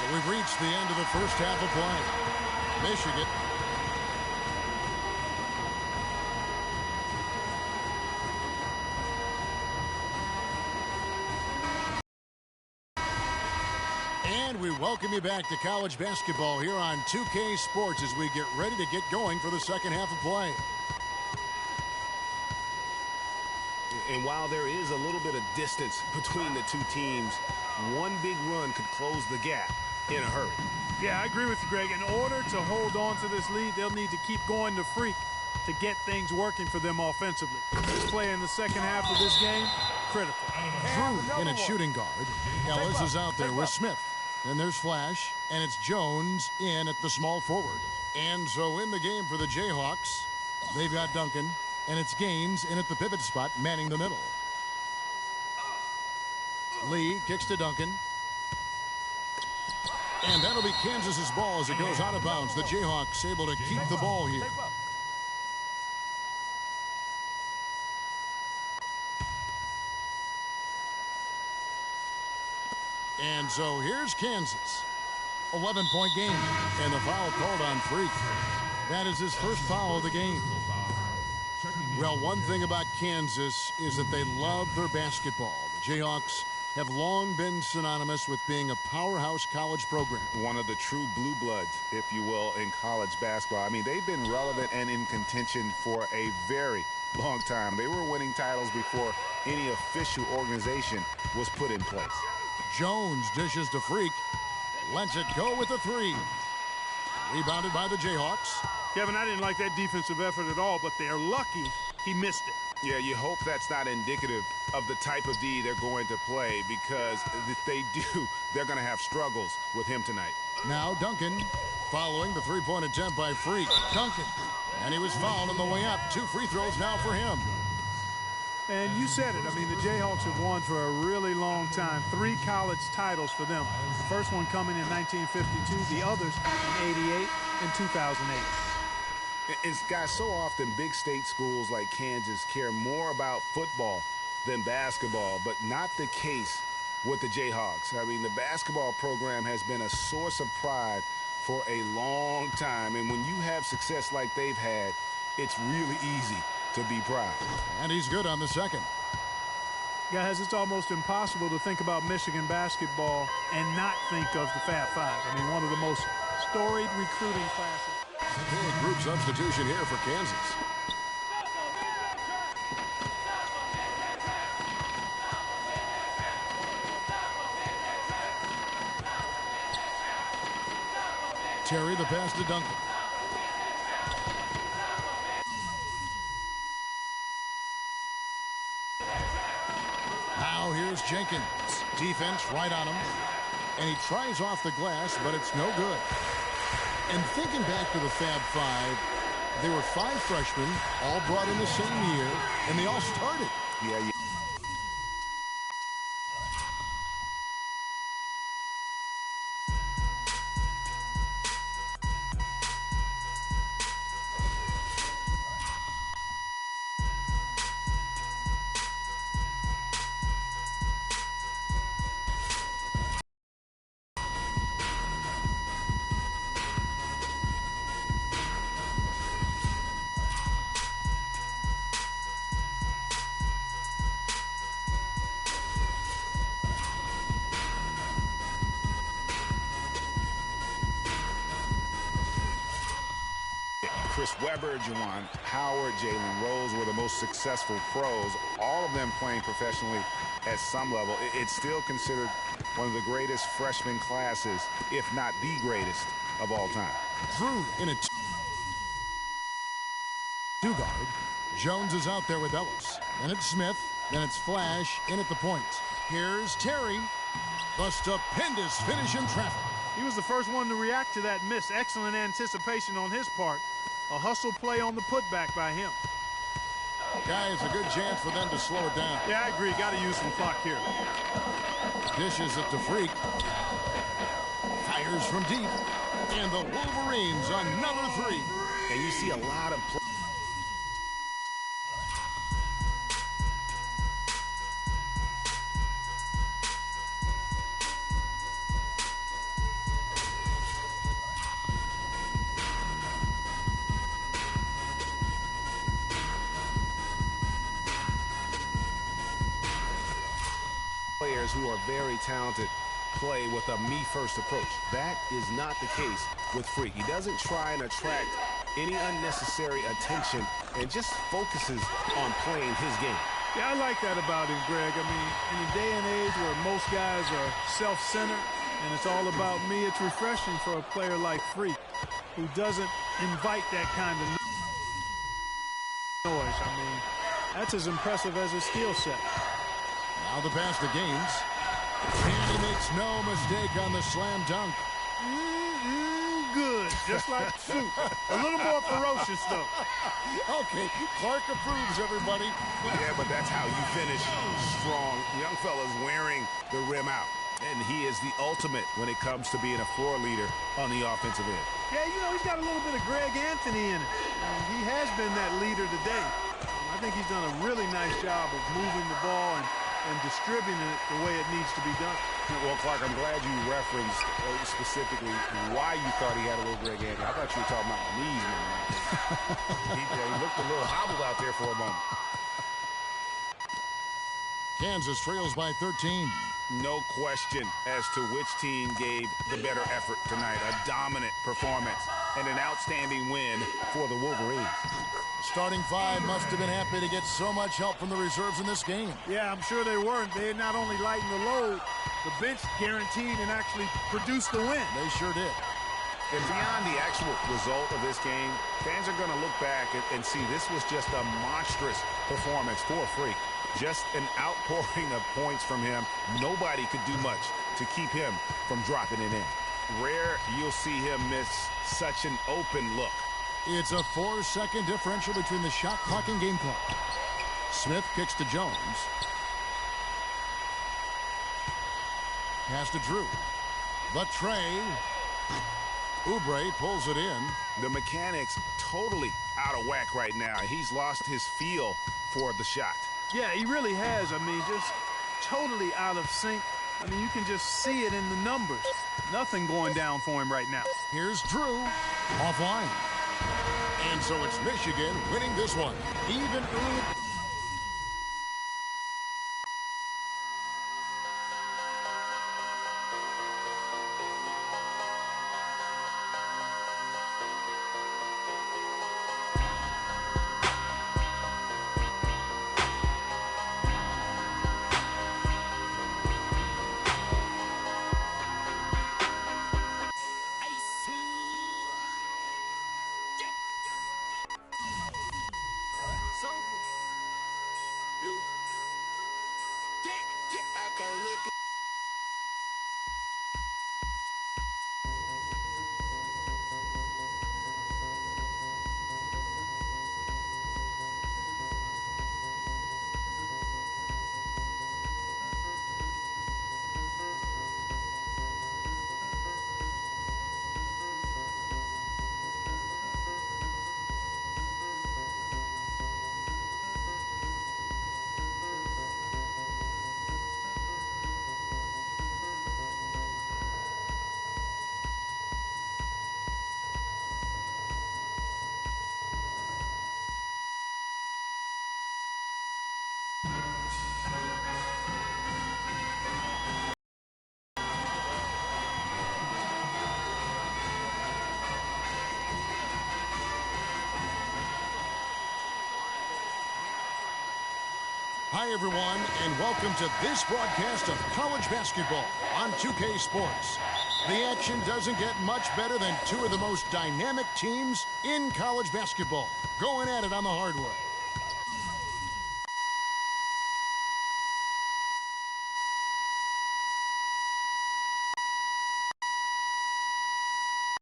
So we've reached the end of the first half of play. Michigan and we welcome you back to college basketball here on 2K Sports as we get ready to get going for the second half of play. And while there is a little bit of distance between the two teams, one big run could close the gap in a hurry. Yeah, I agree with you, Greg. In order to hold on to this lead, they'll need to keep going to Freak to get things working for them offensively. This play in the second half of this game, critical. Drew in at shooting guard. Ellis is out there with Smith. Then there's Flash, and it's Jones in at the small forward. And so in the game for the Jayhawks, they've got Duncan, and it's Gaines in at the pivot spot, manning the middle. Lee kicks to Duncan. And that'll be Kansas's ball as it goes out of bounds. The Jayhawks able to keep the ball here. And so here's Kansas. 11-point game. And the foul called on Freak. That is his first foul of the game. Well, one thing about Kansas is that they love their basketball. The Jayhawks have long been synonymous with being a powerhouse college program. One of the true blue bloods, if you will, in college basketball. I mean, they've been relevant and in contention for a very long time. They were winning titles before any official organization was put in place. Jones dishes to Freak. Lets it go with a three. Rebounded by the Jayhawks. Kevin, I didn't like that defensive effort at all, but they're lucky he missed it. Yeah, you hope that's not indicative of the type of D they're going to play, because if they do, they're going to have struggles with him tonight. Now Duncan following the three-point attempt by Freak. Duncan. And he was fouled on the way up. 2 free throws now for him. And you said it. I mean, the Jayhawks have won for a really long time. 3 college titles for them. The first one coming in 1952, the others in 88 and 2008. It's, guys, so often big state schools like Kansas care more about football than basketball, but not the case with the Jayhawks. I mean, the basketball program has been a source of pride for a long time, and when you have success like they've had, it's really easy to be proud. And he's good on the second. Guys, it's almost impossible to think about Michigan basketball and not think of the Fab Five. I mean, one of the most storied recruiting classes. Big group substitution here for Kansas. Terry the pass to Duncan. Now here's Jenkins. Defense right on him. And he tries off the glass, but it's no good. And thinking back to the Fab Five, there were 5 freshmen, all brought in the same year, and they all started. Yeah. Chris Webber, Juwan Howard, Jalen Rose were the most successful pros, all of them playing professionally at some level. It's still considered one of the greatest freshman classes, if not the greatest of all time. Drew in a 2-guard. Jones is out there with Ellis. Then it's Smith. Then it's Flash in at the point. Here's Terry. The stupendous finish in traffic. He was the first one to react to that miss. Excellent anticipation on his part. A hustle play on the putback by him. Guys, a good chance for them to slow it down. Yeah, I agree. Got to use some clock here. Dishes it to Freak. Fires from deep. And the Wolverines another 3. And you see a lot of play. players who are very talented play with a me-first approach. That is not the case with Freak. He doesn't try and attract any unnecessary attention and just focuses on playing his game. Yeah, I like that about him, Greg. I mean, in a day and age where most guys are self-centered and it's all about me, it's refreshing for a player like Freak who doesn't invite that kind of noise. I mean, that's as impressive as his skill set. Now the pass to Gaines. And he makes no mistake on the slam dunk. Good, just like soup. A little more ferocious, though. Okay, Clark approves, everybody. Yeah, but that's how you finish strong. Young fella's wearing the rim out, and he is the ultimate when it comes to being a floor leader on the offensive end. Yeah, you know, he's got a little bit of Greg Anthony in it. And he has been that leader today. I think he's done a really nice job of moving the ball and distributing it the way it needs to be done. Well, Clark, I'm glad you referenced specifically why you thought he had a little Greg Anthony. I thought you were talking about the knees, man. He looked a little hobbled out there for a moment. Kansas trails by 13. No question as to which team gave the better effort tonight. A dominant performance and an outstanding win for the Wolverines. Starting five must have been happy to get so much help from the reserves in this game. Yeah, I'm sure they weren't. They not only lightened the load, the bench guaranteed and actually produced the win. They sure did. And beyond the actual result of this game, fans are going to look back and see this was just a monstrous performance for Freak. Just an outpouring of points from him. Nobody could do much to keep him from dropping it in. Rare you'll see him miss such an open look. It's a 4-second differential between the shot clock and game clock. Smith kicks to Jones. Pass to Drew. But Trey. Oubre pulls it in. The mechanics totally out of whack right now. He's lost his feel for the shot. Yeah, he really has. I mean, just totally out of sync. I mean, you can just see it in the numbers. Nothing going down for him right now. Here's Drew. Offline. And so it's Michigan winning this one. Even early. Hi, everyone, and welcome to this broadcast of college basketball on 2K Sports. The action doesn't get much better than two of the most dynamic teams in college basketball going at it on the hardwood.